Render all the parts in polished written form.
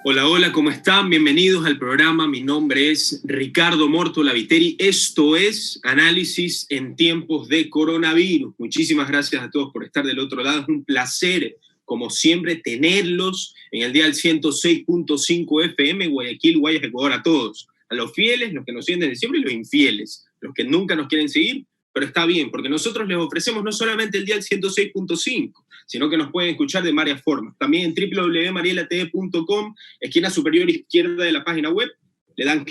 Hola, hola, ¿cómo están? Bienvenidos al programa. Mi nombre es Ricardo Mortola Viteri. Esto es Análisis en tiempos de coronavirus. Muchísimas gracias a todos por estar del otro lado. Es un placer, como siempre, tenerlos en el dial 106.5 FM, Guayaquil, Guayas, Ecuador, a todos. A los fieles, los que nos siguen desde siempre, y los infieles, los que nunca nos quieren seguir, pero está bien, porque nosotros les ofrecemos no solamente el dial 106.5, sino que nos pueden escuchar de varias formas. También en www.marielatv.com, esquina superior izquierda de la página web, le dan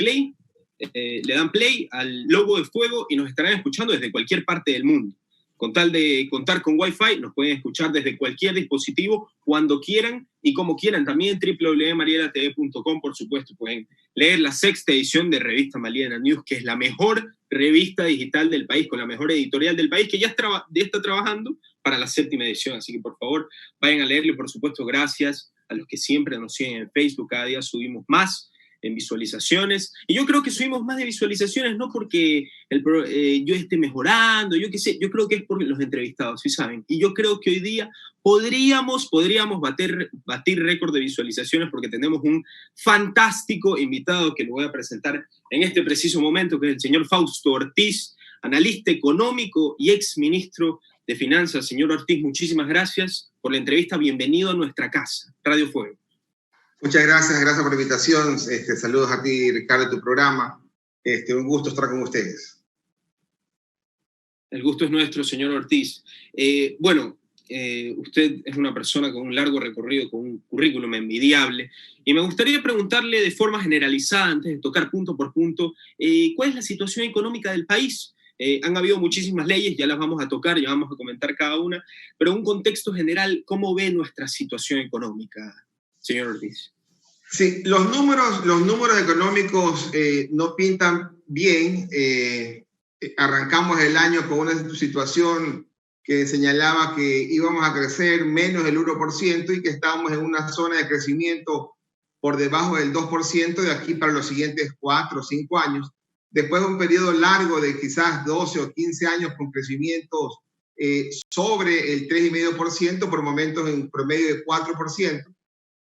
play al logo de fuego y nos estarán escuchando desde cualquier parte del mundo. Con tal de contar con Wi-Fi, nos pueden escuchar desde cualquier dispositivo, cuando quieran y como quieran. También www.marielatv.com, por supuesto, pueden leer la sexta edición de Revista Mariela News, que es la mejor revista digital del país, con la mejor editorial del país, que ya está trabajando para la séptima edición. Así que, por favor, vayan a leerlo. Por supuesto, gracias a los que siempre nos siguen en Facebook. Cada día subimos más en visualizaciones, y yo creo que subimos más de visualizaciones no porque yo esté mejorando, yo qué sé, yo creo que es por los entrevistados, ¿sí saben? Y yo creo que hoy día podríamos batir récord de visualizaciones porque tenemos un fantástico invitado que lo voy a presentar en este preciso momento, que es el señor Fausto Ortiz, analista económico y ex ministro de Finanzas. Señor Ortiz, muchísimas gracias por la entrevista. Bienvenido a nuestra casa, Radio Fuego. Muchas gracias por la invitación. Saludos a ti, Ricardo, de tu programa. Un gusto estar con ustedes. El gusto es nuestro, señor Ortiz. Usted es una persona con un largo recorrido, con un currículum envidiable, y me gustaría preguntarle de forma generalizada, antes de tocar punto por punto, ¿cuál es la situación económica del país? Han habido muchísimas leyes, ya las vamos a tocar, ya vamos a comentar cada una, pero en un contexto general, ¿cómo ve nuestra situación económica, señor Ortiz? Sí, los números económicos no pintan bien. Arrancamos el año con una situación que señalaba que íbamos a crecer menos del 1% y que estábamos en una zona de crecimiento por debajo del 2% de aquí para los siguientes 4 o 5 años. Después de un periodo largo de quizás 12 o 15 años con crecimientos sobre el 3,5%, por momentos en promedio de 4%.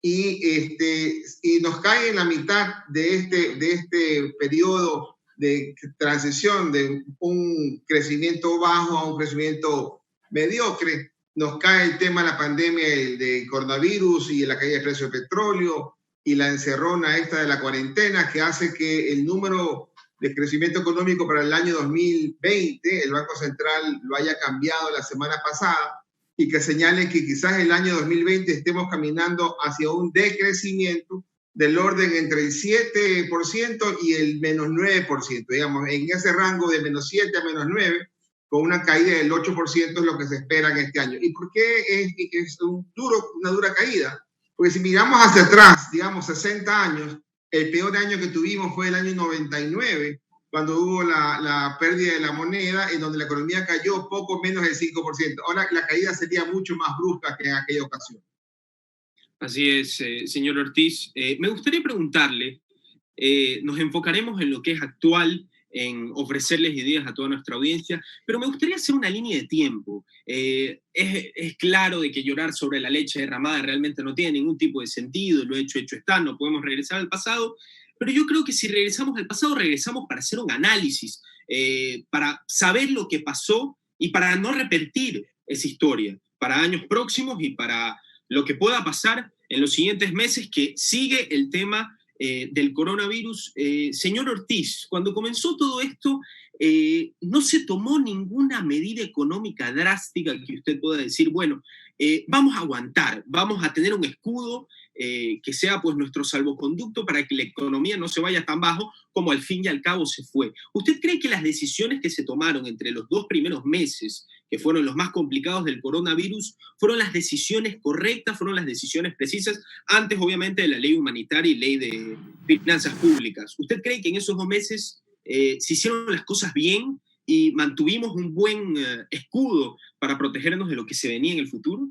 Y nos cae en la mitad de este periodo de transición de un crecimiento bajo a un crecimiento mediocre. Nos cae el tema de la pandemia de coronavirus y la caída del precio del petróleo y la encerrona esta de la cuarentena, que hace que el número de crecimiento económico para el año 2020, el Banco Central lo haya cambiado la semana pasada, y que señale que quizás el año 2020 estemos caminando hacia un decrecimiento del orden entre el 7% y el menos 9%, digamos, en ese rango de menos 7 a menos 9, con una caída del 8% es lo que se espera en este año. ¿Y por qué es una dura caída? Porque si miramos hacia atrás, digamos, 60 años, el peor año que tuvimos fue el año 99, cuando hubo la pérdida de la moneda, en donde la economía cayó poco menos del 5%. Ahora la caída sería mucho más brusca que en aquella ocasión. Así es, señor Ortiz. Me gustaría preguntarle, nos enfocaremos en lo que es actual, en ofrecerles ideas a toda nuestra audiencia, pero me gustaría hacer una línea de tiempo. Es claro de que llorar sobre la leche derramada realmente no tiene ningún tipo de sentido, lo hecho está, no podemos regresar al pasado, pero yo creo que si regresamos al pasado, regresamos para hacer un análisis, para saber lo que pasó y para no repetir esa historia para años próximos y para lo que pueda pasar en los siguientes meses, que sigue el tema del coronavirus. Señor Ortiz, cuando comenzó todo esto, no se tomó ninguna medida económica drástica que usted pueda decir, bueno, vamos a aguantar, vamos a tener un escudo que sea pues nuestro salvoconducto para que la economía no se vaya tan bajo como al fin y al cabo se fue. ¿Usted cree que las decisiones que se tomaron entre los 2 primeros meses, que fueron los más complicados del coronavirus, fueron las decisiones correctas, fueron las decisiones precisas, antes obviamente de la ley humanitaria y ley de finanzas públicas? ¿Usted cree que en esos 2 meses se hicieron las cosas bien y mantuvimos un buen escudo para protegernos de lo que se venía en el futuro?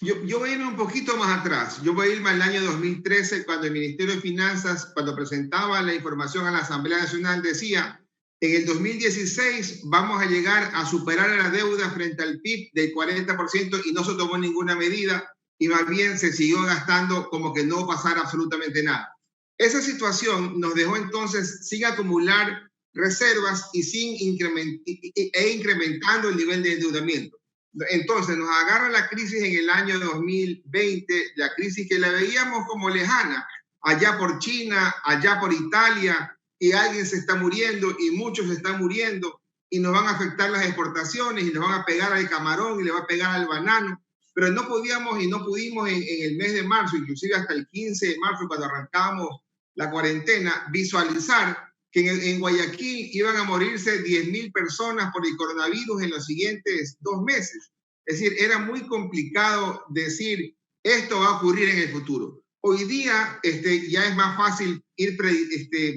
Yo voy a irme un poquito más atrás. Yo voy a irme al año 2013, cuando el Ministerio de Finanzas, cuando presentaba la información a la Asamblea Nacional, decía: en el 2016 vamos a llegar a superar la deuda frente al PIB del 40%, y no se tomó ninguna medida. y más bien se siguió gastando como que no pasara absolutamente nada. Esa situación nos dejó entonces sin acumular reservas y incrementando el nivel de endeudamiento. Entonces nos agarra la crisis en el año 2020, la crisis que la veíamos como lejana, allá por China, allá por Italia, y alguien se está muriendo y muchos se están muriendo y nos van a afectar las exportaciones y nos van a pegar al camarón y le va a pegar al banano, pero no podíamos y no pudimos en el mes de marzo, inclusive hasta el 15 de marzo cuando arrancábamos la cuarentena, visualizar que en Guayaquil iban a morirse 10.000 personas por el coronavirus en los siguientes 2 meses. Es decir, era muy complicado decir esto va a ocurrir en el futuro. Hoy día ya es más fácil ir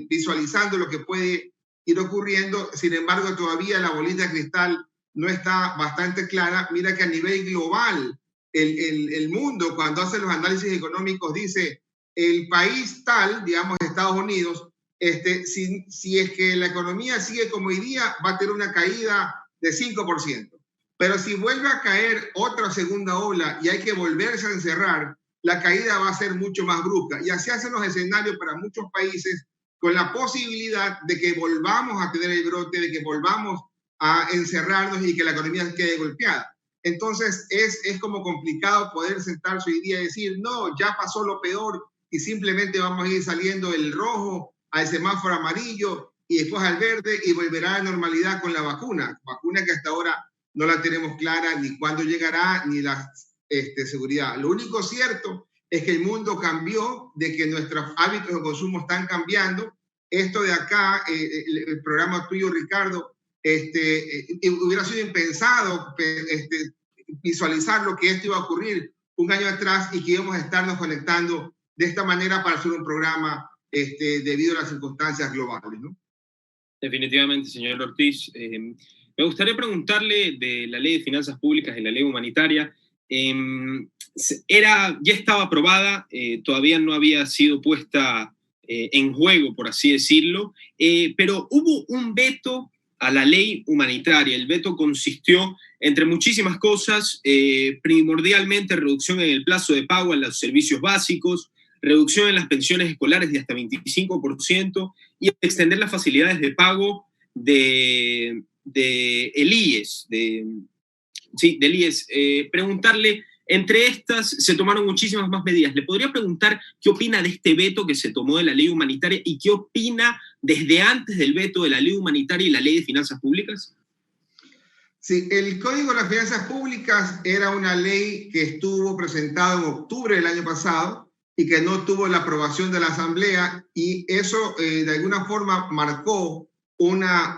visualizando lo que puede ir ocurriendo. Sin embargo, todavía la bolita de cristal no está bastante clara. Mira que a nivel global, el mundo, cuando hace los análisis económicos, dice el país tal, digamos Estados Unidos, si es que la economía sigue como hoy día, va a tener una caída de 5%. Pero si vuelve a caer otra segunda ola y hay que volverse a encerrar, la caída va a ser mucho más brusca. Y así hacen los escenarios para muchos países, con la posibilidad de que volvamos a tener el brote, de que volvamos a encerrarnos y que la economía quede golpeada. Entonces es como complicado poder sentarse hoy día y decir, no, ya pasó lo peor y simplemente vamos a ir saliendo del rojo al semáforo amarillo y después al verde y volverá a la normalidad con la vacuna que hasta ahora no la tenemos clara ni cuándo llegará ni la seguridad. Lo único cierto es que el mundo cambió, de que nuestros hábitos de consumo están cambiando. Esto de acá, el programa tuyo, Ricardo, hubiera sido impensado visualizar lo que esto iba a ocurrir un año atrás y que íbamos a estarnos conectando de esta manera para hacer un programa debido a las circunstancias globales, ¿no? Definitivamente, señor Ortiz. Me gustaría preguntarle de la Ley de Finanzas Públicas y la Ley Humanitaria. Ya estaba aprobada, todavía no había sido puesta en juego, por así decirlo, pero hubo un veto a la ley humanitaria. El veto consistió, entre muchísimas cosas, primordialmente reducción en el plazo de pago en los servicios básicos, reducción en las pensiones escolares de hasta 25% y extender las facilidades de pago del IES, del IES. Preguntarle, entre estas se tomaron muchísimas más medidas. ¿Le podría preguntar qué opina de este veto que se tomó de la ley humanitaria y qué opina desde antes del veto de la ley humanitaria y la ley de finanzas públicas? Sí, el Código de las Finanzas Públicas era una ley que estuvo presentada en octubre del año pasado y que no tuvo la aprobación de la Asamblea, y eso de alguna forma marcó una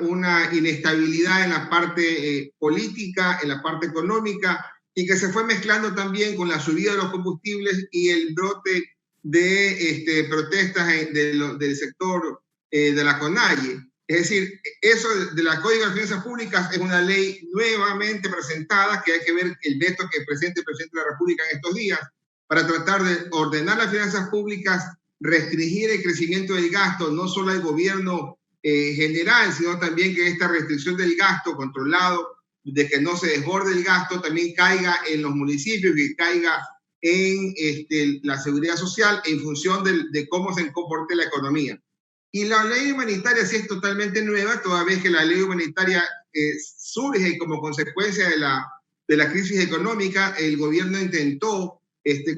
inestabilidad en la parte política, en la parte económica, y que se fue mezclando también con la subida de los combustibles y el brote de protestas del sector de la CONAIE. Es decir, eso de la Código de las Finanzas Públicas es una ley nuevamente presentada, que hay que ver el veto que presente el presidente de la República en estos días, para tratar de ordenar las finanzas públicas, restringir el crecimiento del gasto, no solo al gobierno general, sino también que esta restricción del gasto controlado, de que no se desborde el gasto, también caiga en los municipios, que caiga en la seguridad social en función de cómo se comporte la economía. Y la ley humanitaria sí es totalmente nueva, toda vez que la ley humanitaria surge como consecuencia de la crisis económica. El gobierno intentó,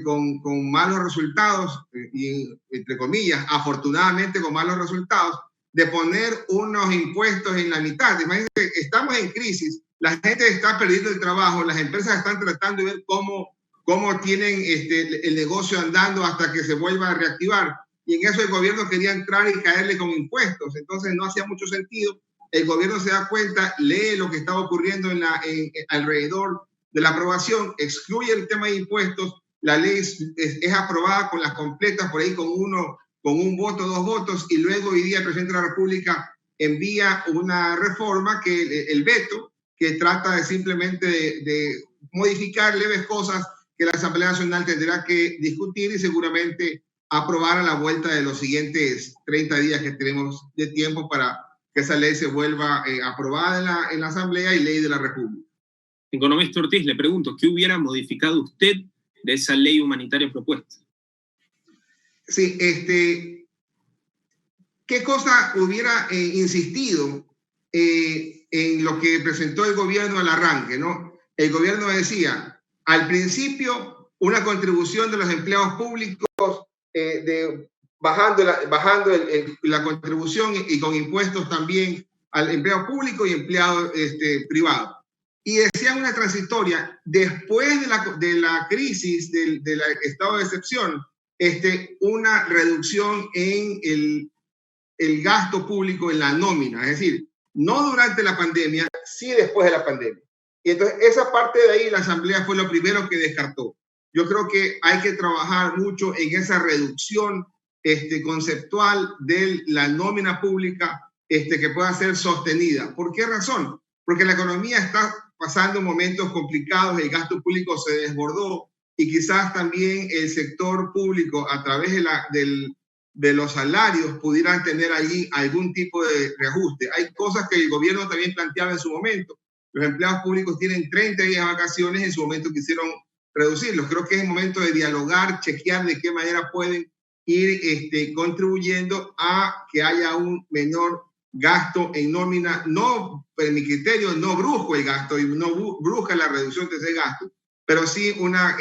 con malos resultados, y entre comillas, afortunadamente con malos resultados, de poner unos impuestos en la mitad. Imagínense, estamos en crisis, la gente está perdiendo el trabajo, las empresas están tratando de ver cómo tienen el negocio andando hasta que se vuelva a reactivar. Y en eso el gobierno quería entrar y caerle con impuestos. Entonces no hacía mucho sentido. El gobierno se da cuenta, lee lo que estaba ocurriendo alrededor de la aprobación, excluye el tema de impuestos, la ley es aprobada con las completas, por ahí con un voto, 2 votos, y luego hoy día el presidente de la República envía una reforma, el veto, que trata de simplemente de modificar leves cosas que la Asamblea Nacional tendrá que discutir y seguramente aprobar a la vuelta de los siguientes 30 días que tenemos de tiempo para que esa ley se vuelva aprobada en la Asamblea y ley de la República. Economista Ortiz, le pregunto, ¿qué hubiera modificado usted de esa ley humanitaria propuesta. Sí, ¿qué cosa hubiera insistido en lo que presentó el gobierno al arranque, ¿no? El gobierno decía, al principio, una contribución de los empleados públicos bajando la contribución y con impuestos también al empleado público y empleado privado. Y decían una transitoria, después de la crisis del estado de excepción, una reducción en el gasto público en la nómina, es decir, no durante la pandemia, sí después de la pandemia. Y entonces esa parte de ahí la Asamblea fue lo primero que descartó. Yo creo que hay que trabajar mucho en esa reducción conceptual de la nómina pública que pueda ser sostenida. ¿Por qué razón? Porque la economía está pasando momentos complicados, el gasto público se desbordó y quizás también el sector público a través de los salarios pudieran tener allí algún tipo de reajuste. Hay cosas que el gobierno también planteaba en su momento. Los empleados públicos tienen 30 días de vacaciones, en su momento quisieron reducirlos. Creo que es el momento de dialogar, chequear de qué manera pueden ir contribuyendo a que haya un menor gasto en nómina. No, en mi criterio, no brusco el gasto y no brusca la reducción de ese gasto, pero sí una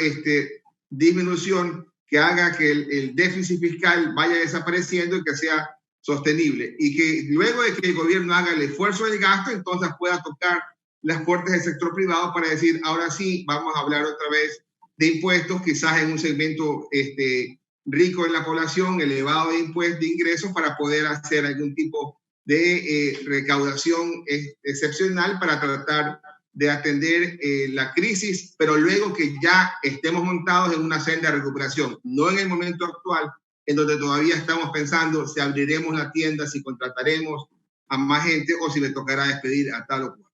disminución que haga que el déficit fiscal vaya desapareciendo y que sea sostenible. Y que luego de que el gobierno haga el esfuerzo del gasto, entonces pueda tocar las puertas del sector privado para decir, ahora sí, vamos a hablar otra vez de impuestos, quizás en un segmento rico en la población, elevado de impuestos, de ingresos, para poder hacer algún tipo de recaudación excepcional para tratar de atender la crisis, pero luego que ya estemos montados en una senda de recuperación, no en el momento actual, en donde todavía estamos pensando si abriremos la tienda, si contrataremos a más gente o si me tocará despedir a tal o cual.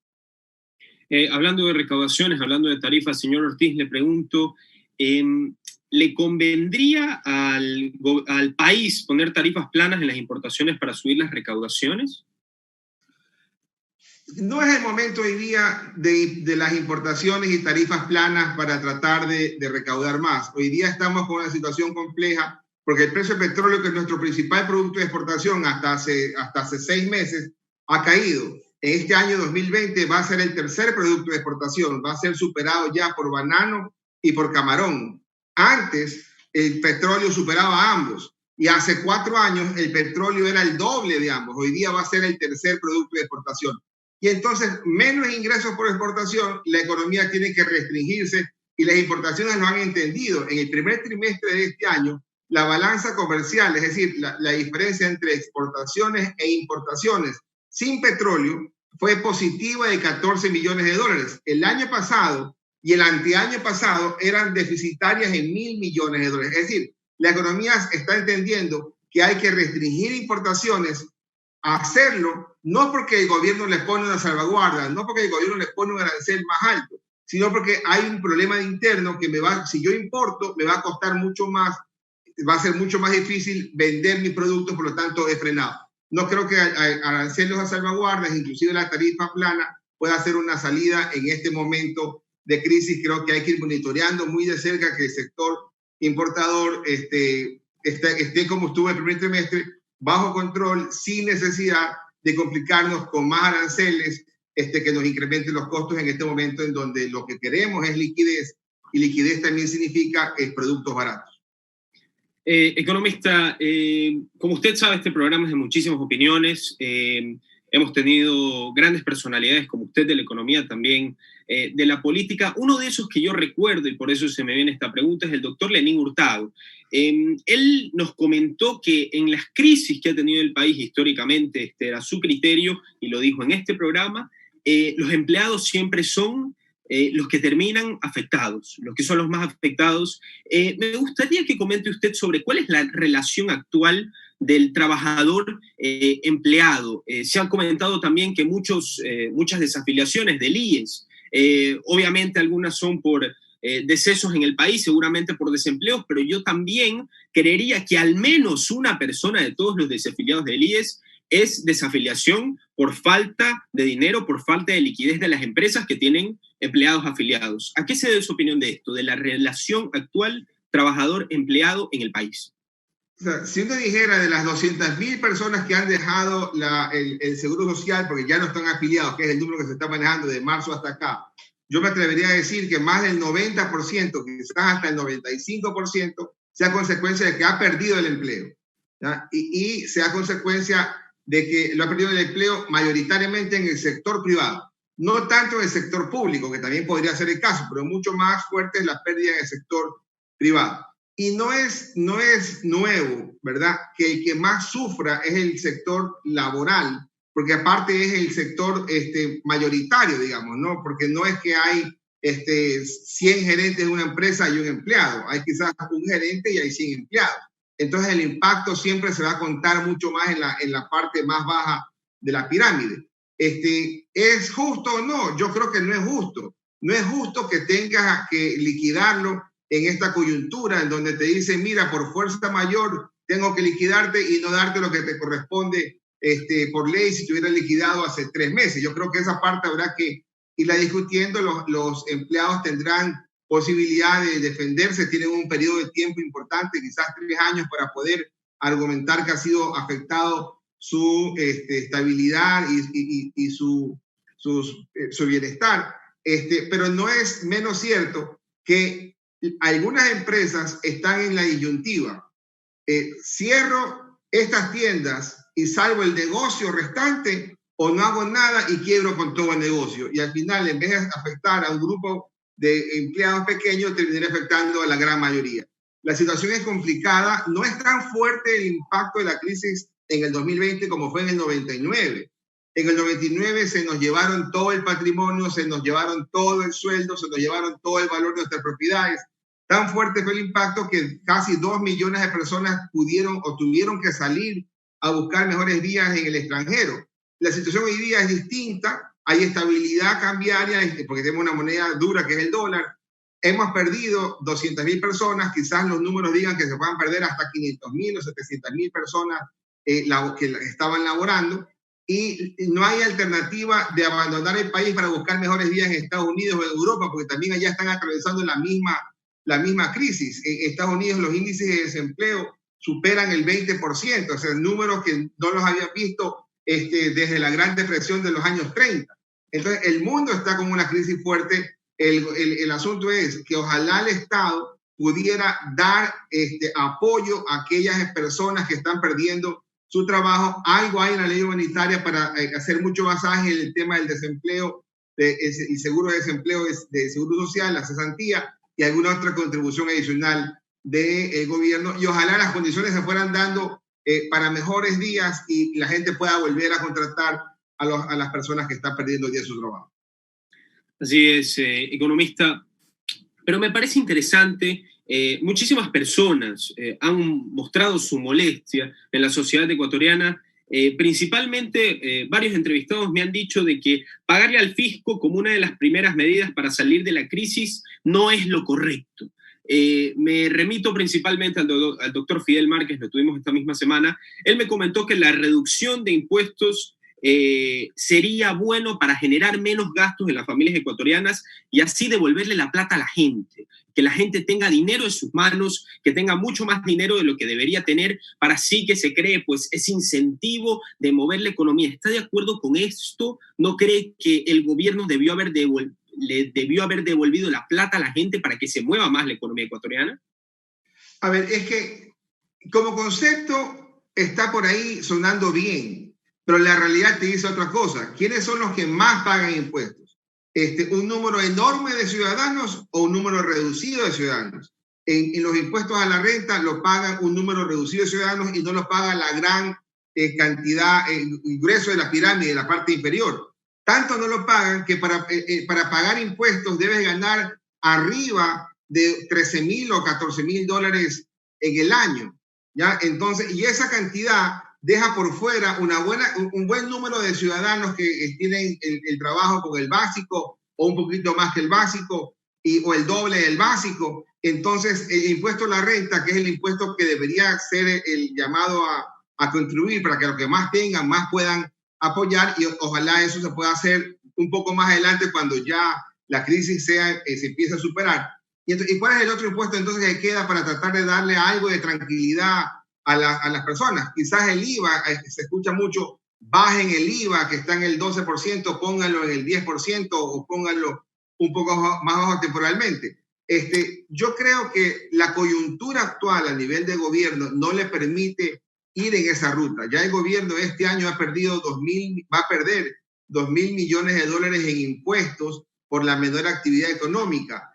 Hablando de recaudaciones, hablando de tarifas, señor Ortiz, le pregunto, ¿le convendría al país poner tarifas planas en las importaciones para subir las recaudaciones? No es el momento hoy día de las importaciones y tarifas planas para tratar de recaudar más. Hoy día estamos con una situación compleja porque el precio del petróleo, que es nuestro principal producto de exportación hasta hace 6 meses, ha caído. En este año 2020 va a ser el tercer producto de exportación, va a ser superado ya por banano y por camarón. Antes el petróleo superaba a ambos y hace 4 años el petróleo era el doble de ambos. Hoy día va a ser el tercer producto de exportación. Y entonces, menos ingresos por exportación, la economía tiene que restringirse y las importaciones lo han entendido. En el primer trimestre de este año, la balanza comercial, es decir, la diferencia entre exportaciones e importaciones sin petróleo, fue positiva de $14 millones. El año pasado y el anteaño pasado eran deficitarias en $1.000 millones. Es decir, la economía está entendiendo que hay que restringir importaciones, hacerlo no porque el gobierno les pone una salvaguarda, no porque el gobierno les pone un arancel más alto, sino porque hay un problema interno que si yo importo, me va a costar mucho más, va a ser mucho más difícil vender mis productos, por lo tanto he frenado. No creo que aranceles a salvaguardas, inclusive la tarifa plana, pueda ser una salida en este momento de crisis. Creo que hay que ir monitoreando muy de cerca que el sector importador esté como estuvo el primer trimestre, bajo control, sin necesidad de complicarnos con más aranceles que nos incrementen los costos en este momento en donde lo que queremos es liquidez, y liquidez también significa productos baratos. Economista, como usted sabe, este programa es de muchísimas opiniones. Hemos tenido grandes personalidades como usted de la economía, también de la política. Uno de esos que yo recuerdo, y por eso se me viene esta pregunta, es el doctor Lenín Hurtado. Él nos comentó que en las crisis que ha tenido el país históricamente, este era su criterio, y lo dijo en este programa, los empleados siempre son los que terminan afectados, los que son los más afectados. Me gustaría que comente usted sobre cuál es la relación actual del trabajador empleado. Se ha comentado también que muchas desafiliaciones del IES, obviamente algunas son por decesos en el país, seguramente por desempleos, pero yo también creería que al menos una persona de todos los desafiliados del IES es desafiliación por falta de dinero, por falta de liquidez de las empresas que tienen empleados afiliados. ¿A qué se debe su opinión de esto, de la relación actual trabajador-empleado en el país? O sea, si uno dijera de las 200.000 personas que han dejado el Seguro Social porque ya no están afiliados, que es el número que se está manejando de marzo hasta acá, yo me atrevería a decir que más del 90%, quizás hasta el 95%, sea consecuencia de que ha perdido el empleo, ¿ya? Y sea consecuencia de que lo ha perdido el empleo mayoritariamente en el sector privado. No tanto en el sector público, que también podría ser el caso, pero mucho más fuerte es la pérdida en el sector privado. Y no es nuevo, ¿verdad?, que el que más sufra es el sector laboral, porque aparte es el sector mayoritario, digamos, ¿no? Porque no es que hay 100 gerentes de una empresa y un empleado, hay quizás un gerente y hay 100 empleados. Entonces el impacto siempre se va a contar mucho más en la parte más baja de la pirámide. ¿Es justo o no? Yo creo que no es justo. No es justo que tengas que liquidarlo en esta coyuntura en donde te dicen, mira, por fuerza mayor tengo que liquidarte y no darte lo que te corresponde por ley si te hubiera liquidado hace 3 meses. Yo creo que esa parte habrá que irla discutiendo. Los empleados tendrán posibilidad de defenderse, tienen un periodo de tiempo importante, quizás 3 años, para poder argumentar que ha sido afectado su estabilidad y su bienestar. Pero no es menos cierto que algunas empresas están en la disyuntiva. ¿Cierro estas tiendas y salvo el negocio restante o no hago nada y quiebro con todo el negocio? Y al final, en vez de afectar a un grupo de empleados pequeños, terminará afectando a la gran mayoría. La situación es complicada. No es tan fuerte el impacto de la crisis en el 2020 como fue en el 99. En el 99 se nos llevaron todo el patrimonio, se nos llevaron todo el sueldo, se nos llevaron todo el valor de nuestras propiedades. Tan fuerte fue el impacto que casi 2 millones de personas pudieron o tuvieron que salir a buscar mejores vías en el extranjero. La situación hoy día es distinta, hay estabilidad cambiaria porque tenemos una moneda dura que es el dólar. Hemos perdido 200.000 personas, quizás los números digan que se puedan perder hasta 500.000 o 700.000 personas que estaban laborando, y no hay alternativa de abandonar el país para buscar mejores vías en Estados Unidos o en Europa, porque también allá están atravesando la misma crisis. En Estados Unidos los índices de desempleo superan el 20%, o sea, números que no los habían visto desde la Gran Depresión de los años 30. Entonces, el mundo está con una crisis fuerte. El asunto es que ojalá el Estado pudiera dar apoyo a aquellas personas que están perdiendo su trabajo. Algo hay en la ley humanitaria para hacer mucho más ágil el tema del desempleo, el seguro de desempleo, de seguro social, la cesantía y alguna otra contribución adicional del gobierno. Y ojalá las condiciones se fueran dando para mejores días y la gente pueda volver a contratar a las personas que están perdiendo el día de su trabajo. Así es, economista. Pero me parece interesante, muchísimas personas han mostrado su molestia en la sociedad ecuatoriana. Principalmente, varios entrevistados me han dicho de que pagarle al fisco como una de las primeras medidas para salir de la crisis no es lo correcto. Me remito principalmente al doctor Fidel Márquez, lo tuvimos esta misma semana. Él me comentó que la reducción de impuestos sería bueno para generar menos gastos en las familias ecuatorianas y así devolverle la plata a la gente, que la gente tenga dinero en sus manos, que tenga mucho más dinero de lo que debería tener, para así que se cree pues ese incentivo de mover la economía. ¿Está de acuerdo con esto? ¿No cree que el gobierno debió haber devolvido la plata a la gente para que se mueva más la economía ecuatoriana? A ver, es que como concepto está por ahí sonando bien, pero la realidad te dice otra cosa. ¿Quiénes son los que más pagan impuestos? ¿Un número enorme de ciudadanos o un número reducido de ciudadanos? En los impuestos a la renta lo pagan un número reducido de ciudadanos y no lo paga la gran cantidad, el grueso de la pirámide, de la parte inferior. Tanto no lo pagan que para pagar impuestos debes ganar arriba de 13.000 o 14.000 dólares en el año, ¿ya? Entonces, y esa cantidad deja por fuera un buen número de ciudadanos que tienen el trabajo con el básico o un poquito más que el básico o el doble del básico. Entonces, el impuesto a la renta, que es el impuesto que debería ser el llamado a contribuir para que los que más tengan, más puedan apoyar, y ojalá eso se pueda hacer un poco más adelante cuando ya la crisis se empiece a superar. ¿Y cuál es el otro impuesto entonces que queda para tratar de darle algo de tranquilidad a las personas? Quizás el IVA, se escucha mucho, bajen el IVA que está en el 12%, pónganlo en el 10% o pónganlo un poco más bajo temporalmente. Yo creo que la coyuntura actual a nivel de gobierno no le permite ir en esa ruta. Ya el gobierno este año va a perder $2.000 millones en impuestos por la menor actividad económica.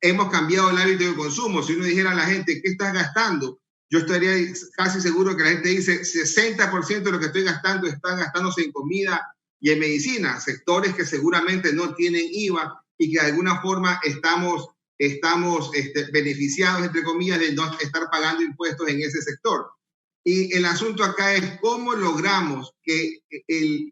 Hemos cambiado el hábito de consumo. Si uno dijera a la gente, ¿qué estás gastando? Yo estaría casi seguro que la gente dice, 60% de lo que estoy gastando está gastándose en comida y en medicina, sectores que seguramente no tienen IVA y que de alguna forma estamos beneficiados, entre comillas, de no estar pagando impuestos en ese sector. Y el asunto acá es cómo logramos que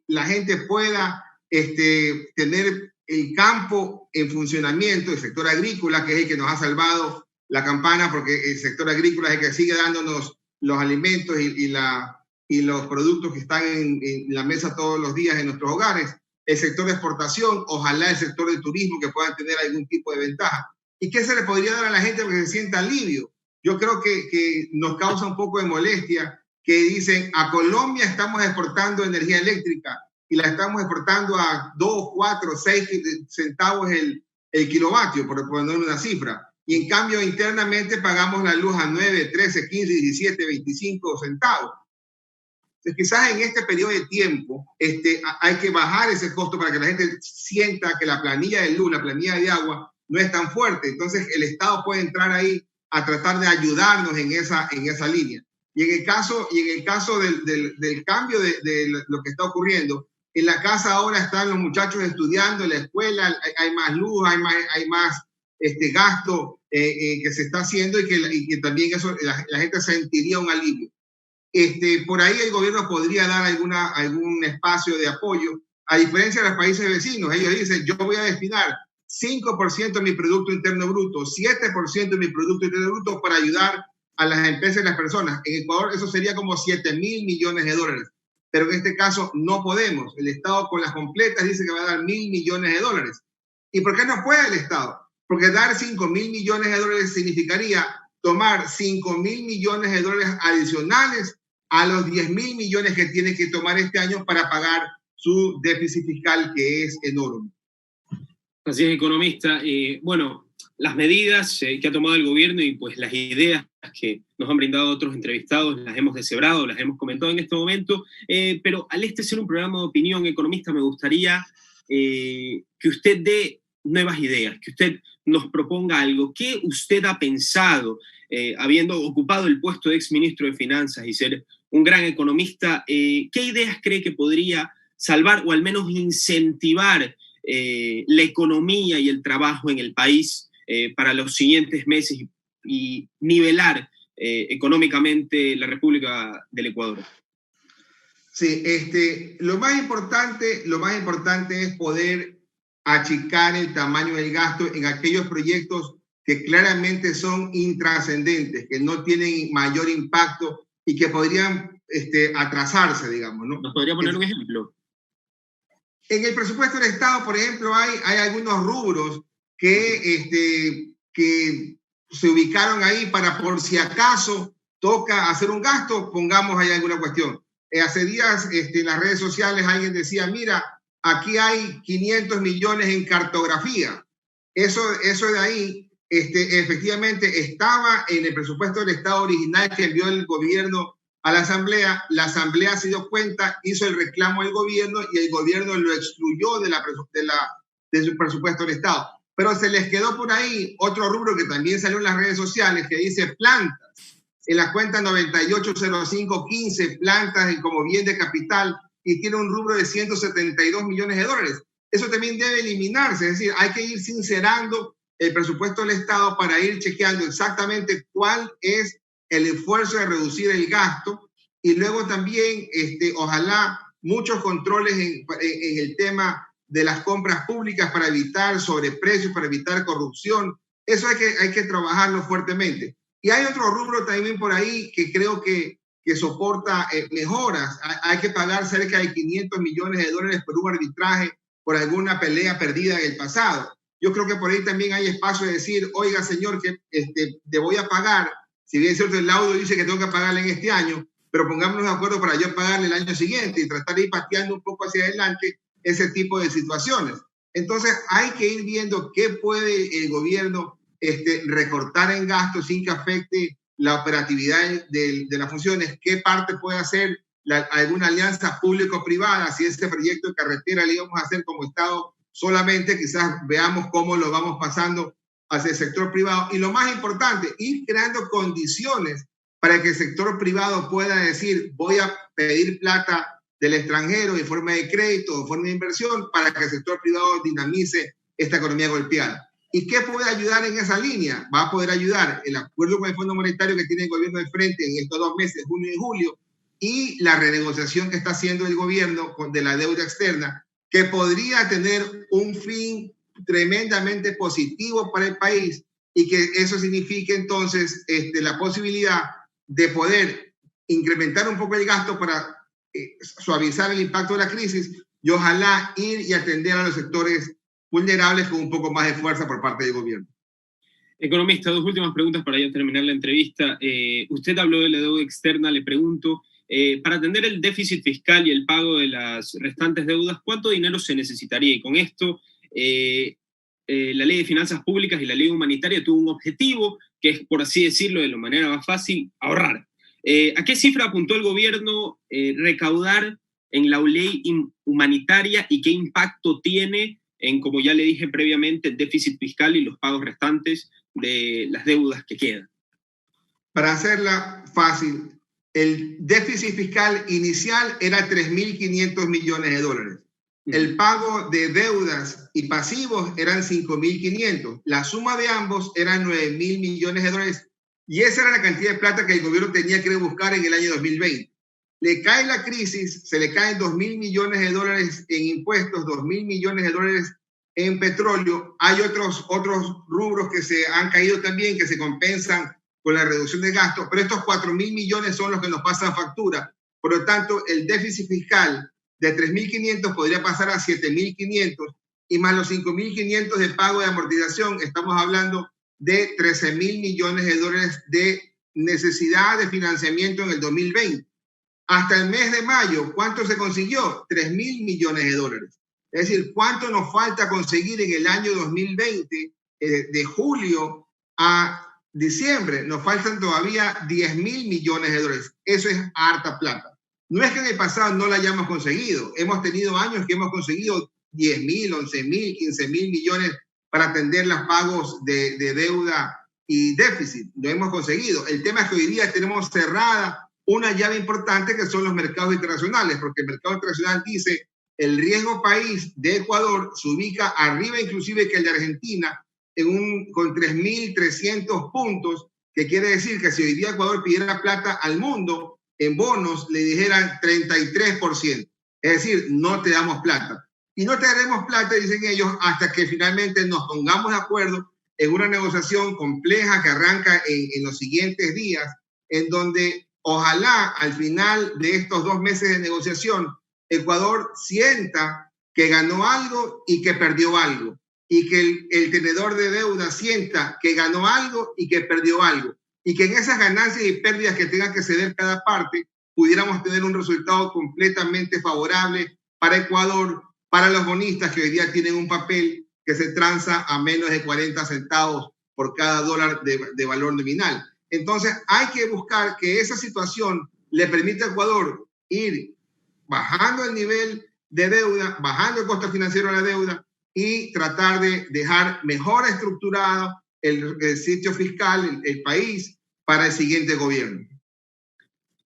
la gente pueda tener el campo en funcionamiento, el sector agrícola, que es el que nos ha salvado la campana, porque el sector agrícola es el que sigue dándonos los alimentos y los productos que están en la mesa todos los días en nuestros hogares. El sector de exportación, ojalá el sector de turismo, que puedan tener algún tipo de ventaja. ¿Y qué se le podría dar a la gente para que se sienta alivio? Yo creo que nos causa un poco de molestia que dicen, a Colombia estamos exportando energía eléctrica y la estamos exportando a 2, 4, 6 centavos el kilovatio, por poner una cifra. Y en cambio, internamente pagamos la luz a 9, 13, 15, 17, 25 centavos. Entonces, quizás en este periodo de tiempo hay que bajar ese costo para que la gente sienta que la planilla de luz, la planilla de agua, no es tan fuerte. Entonces, el Estado puede entrar ahí a tratar de ayudarnos en esa línea. Y en el caso del cambio de lo que está ocurriendo, en la casa ahora están los muchachos estudiando, en la escuela hay más luz, hay más gasto que se está haciendo y que también eso la gente sentiría un alivio. Por ahí el gobierno podría dar algún espacio de apoyo, a diferencia de los países vecinos. Ellos dicen, yo voy a destinar 5% de mi Producto Interno Bruto, 7% de mi Producto Interno Bruto para ayudar a las empresas y las personas. En Ecuador eso sería como $7.000 millones. Pero en este caso no podemos. El Estado con las completas dice que va a dar $1.000 millones. ¿Y por qué no puede el Estado? Porque dar $5.000 millones significaría tomar $5.000 millones adicionales a los $10.000 millones que tiene que tomar este año para pagar su déficit fiscal, que es enorme. Así es, economista. Bueno, las medidas que ha tomado el gobierno y pues las ideas que nos han brindado otros entrevistados las hemos deshebrado, las hemos comentado en este momento, pero al ser un programa de opinión, economista, me gustaría que usted dé nuevas ideas, que usted nos proponga algo. ¿Qué usted ha pensado, habiendo ocupado el puesto de exministro de Finanzas y ser un gran economista, qué ideas cree que podría salvar o al menos incentivar la economía y el trabajo en el país para los siguientes meses y nivelar económicamente la República del Ecuador? Sí, lo más importante es poder achicar el tamaño del gasto en aquellos proyectos que claramente son intrascendentes, que no tienen mayor impacto y que podrían atrasarse, digamos, ¿no? ¿Nos podría poner un ejemplo? En el presupuesto del Estado, por ejemplo, hay algunos rubros que se ubicaron ahí para, por si acaso toca hacer un gasto, pongamos ahí alguna cuestión. Hace días en las redes sociales alguien decía, mira, aquí hay 500 millones en cartografía. Eso de ahí efectivamente estaba en el presupuesto del Estado original que envió el gobierno a la Asamblea. La Asamblea se dio cuenta, hizo el reclamo al gobierno y el gobierno lo excluyó de su presupuesto del Estado. Pero se les quedó por ahí otro rubro que también salió en las redes sociales que dice plantas. En la cuenta 980515, plantas como bien de capital, y tiene un rubro de $172 millones. Eso también debe eliminarse, es decir, hay que ir sincerando el presupuesto del Estado para ir chequeando exactamente cuál es el esfuerzo de reducir el gasto y luego también, ojalá, muchos controles en el tema de las compras públicas para evitar sobreprecios, para evitar corrupción. Eso hay que trabajarlo fuertemente. Y hay otro rubro también por ahí que creo que que soporta mejoras. Hay que pagar cerca de $500 millones por un arbitraje por alguna pelea perdida en el pasado. Yo creo que por ahí también hay espacio de decir, oiga, señor, que te voy a pagar, si bien es cierto el laudo dice que tengo que pagarle en este año, pero pongámonos de acuerdo para yo pagarle el año siguiente y tratar de ir pateando un poco hacia adelante ese tipo de situaciones. Entonces hay que ir viendo qué puede el gobierno recortar en gastos sin que afecte la operatividad de las funciones, qué parte puede hacer alguna alianza público-privada, si este proyecto de carretera le íbamos a hacer como Estado solamente, quizás veamos cómo lo vamos pasando hacia el sector privado. Y lo más importante, ir creando condiciones para que el sector privado pueda decir, voy a pedir plata del extranjero en forma de crédito, en forma de inversión, para que el sector privado dinamice esta economía golpeada. ¿Y qué puede ayudar en esa línea? Va a poder ayudar el acuerdo con el Fondo Monetario que tiene el gobierno de frente en estos 2 meses, junio y julio, y la renegociación que está haciendo el gobierno de la deuda externa, que podría tener un fin tremendamente positivo para el país y que eso signifique entonces la posibilidad de poder incrementar un poco el gasto para suavizar el impacto de la crisis y ojalá ir y atender a los sectores vulnerables con un poco más de fuerza por parte del gobierno. Economista, 2 últimas preguntas para ya terminar la entrevista. Usted habló de la deuda externa, le pregunto, para atender el déficit fiscal y el pago de las restantes deudas, ¿cuánto dinero se necesitaría? Y con esto, la Ley de Finanzas Públicas y la Ley Humanitaria tuvo un objetivo, que es, por así decirlo, de la manera más fácil, ahorrar. ¿A qué cifra apuntó el gobierno recaudar en la ley humanitaria y qué impacto tiene en, como ya le dije previamente, el déficit fiscal y los pagos restantes de las deudas que quedan? Para hacerla fácil, el déficit fiscal inicial era $3.500 millones. El pago de deudas y pasivos eran $5.500. La suma de ambos eran $9.000 millones. Y esa era la cantidad de plata que el gobierno tenía que buscar en el año 2020. Le cae la crisis, se le caen $2.000 millones en impuestos, $2.000 millones en petróleo. Hay otros rubros que se han caído también, que se compensan con la reducción de gastos, pero estos $4.000 millones son los que nos pasan factura. Por lo tanto, el déficit fiscal de 3.500 podría pasar a 7.500 y más los 5.500 de pago de amortización, estamos hablando de 13.000 millones de dólares de necesidad de financiamiento en el 2020. Hasta el mes de mayo, ¿cuánto se consiguió? 3.000 millones de dólares. Es decir, ¿cuánto nos falta conseguir en el año 2020, de julio a diciembre? Nos faltan todavía 10.000 millones de dólares. Eso es harta plata. No es que en el pasado no la hayamos conseguido. Hemos tenido años que hemos conseguido 10.000, 11.000, 15.000 millones para atender los pagos de deuda y déficit. Lo hemos conseguido. El tema es que hoy día tenemos cerrada una llave importante que son los mercados internacionales, porque el mercado internacional dice el riesgo país de Ecuador se ubica arriba inclusive que el de Argentina con 3.300 puntos, que quiere decir que si hoy día Ecuador pidiera plata al mundo en bonos, le dijeran 33%. Es decir, no te damos plata. Y no te daremos plata, dicen ellos, hasta que finalmente nos pongamos de acuerdo en una negociación compleja que arranca en los siguientes días, en donde ojalá al final de estos 2 meses de negociación, Ecuador sienta que ganó algo y que perdió algo, y que el tenedor de deuda sienta que ganó algo y que perdió algo, y que en esas ganancias y pérdidas que tenga que ceder cada parte, pudiéramos tener un resultado completamente favorable para Ecuador, para los bonistas que hoy día tienen un papel que se transa a menos de 40 centavos por cada dólar de valor nominal. Entonces hay que buscar que esa situación le permita a Ecuador ir bajando el nivel de deuda, bajando el costo financiero de la deuda y tratar de dejar mejor estructurado el sitio fiscal, el país, para el siguiente gobierno.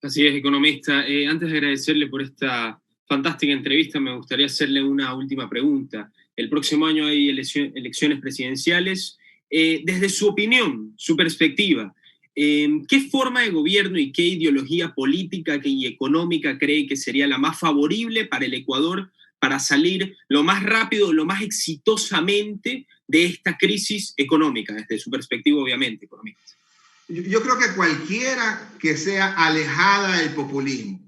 Así es, economista. Antes de agradecerle por esta fantástica entrevista, me gustaría hacerle una última pregunta. El próximo año hay elecciones presidenciales. Desde su opinión, su perspectiva, ¿qué forma de gobierno y qué ideología política y económica cree que sería la más favorable para el Ecuador para salir lo más rápido, lo más exitosamente de esta crisis económica, desde su perspectiva, obviamente, economista? Yo creo que cualquiera que sea alejada del populismo,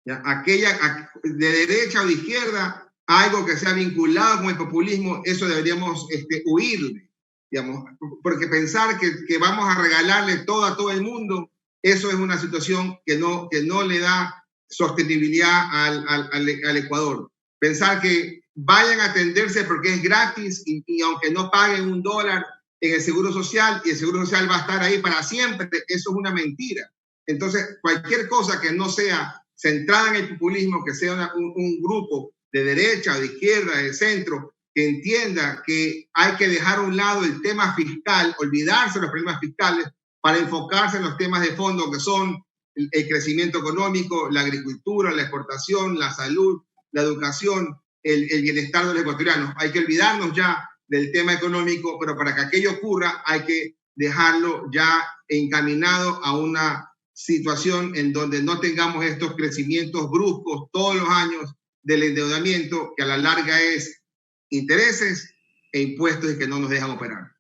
¿ya? Aquella de derecha o de izquierda, algo que sea vinculado con el populismo, eso deberíamos huirle, digamos, porque pensar que vamos a regalarle todo a todo el mundo, eso es una situación que no le da sostenibilidad al Ecuador. Pensar que vayan a atenderse porque es gratis y aunque no paguen $1 en el Seguro Social y el Seguro Social va a estar ahí para siempre, eso es una mentira. Entonces, cualquier cosa que no sea centrada en el populismo, que sea un grupo de derecha, de izquierda, de centro, que entienda que hay que dejar a un lado el tema fiscal, olvidarse de los problemas fiscales para enfocarse en los temas de fondo que son el crecimiento económico, la agricultura, la exportación, la salud, la educación, el bienestar de los ecuatorianos. Hay que olvidarnos ya del tema económico, pero para que aquello ocurra hay que dejarlo ya encaminado a una situación en donde no tengamos estos crecimientos bruscos todos los años del endeudamiento, que a la larga es intereses e impuestos y que no nos dejan operar.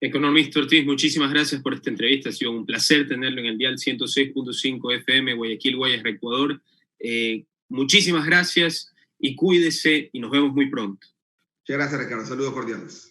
Economista Ortiz, muchísimas gracias por esta entrevista. Ha sido un placer tenerlo en el dial 106.5 FM, Guayaquil, Guayas, Ecuador. Muchísimas gracias y cuídese y nos vemos muy pronto. Muchas gracias, Ricardo. Saludos cordiales.